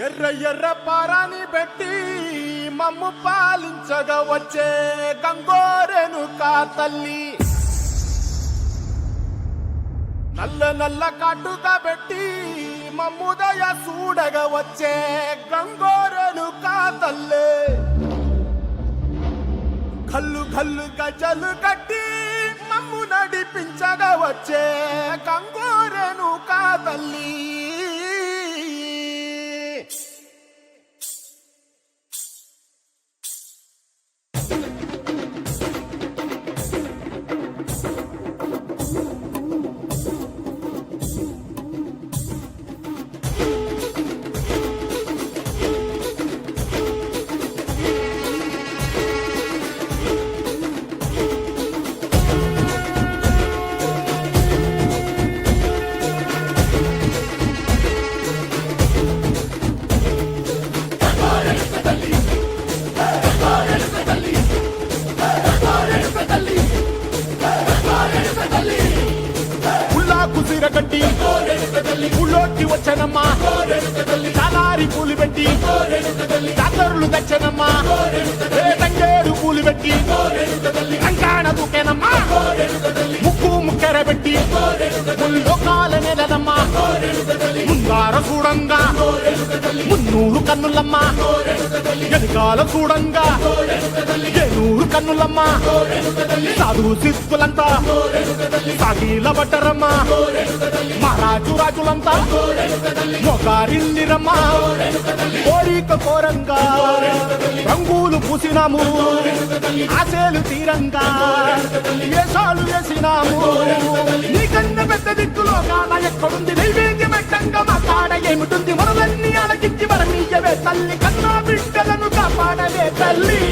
ఎర్ర ఎర్ర పారాని పెట్టి మమ్ము పాలించగా వచ్చే గంగోరెను కా తల్లి, నల్ల నల్ల కాటుగా పెట్టి మమ్ముదయ చూడగా వచ్చే గంగోరెను కా తల్లి, కల్లు కల్లు గజలు కట్టి మమ్ము నడిపించగా వచ్చే గంగోరెను కా తల్లి. కట్టి ఊళ్ళోకి వచ్చనమ్మా, చాలారి పూలు పెట్టి జాతరులు తెచ్చనమ్మా, తంగేడు పూలు పెట్టి కంకాణ దూకేనమ్మా, ముక్కు ముక్కెర పెట్టి లోకాల నెలనమ్మా, ముందార చూడంగా మున్నూరు కన్నులమ్మా, వెనుకాల చూడంగా ఏనూరు కన్నులమ్మా, సాధు సిద్ధులంతా సాగిల బట్టరమ్మా, మహారాజు రాజులంతా మొగారిల్లిరమ్మా, కోరిక కోరంగా రంగులు పూసినాము, ఆశలు తీరంగా వేషాలు వేసినాము, నీకన్నా పెద్ద దిక్కులో కాన ఎక్కడుంది నైవేద్యం పెట్టంగా మా కాడ ఏమిటుంది, మనలన్నీ అలకించి మరణీయవే తల్లి, కన్నా బిడ్డలను కాపాడవే తల్లి.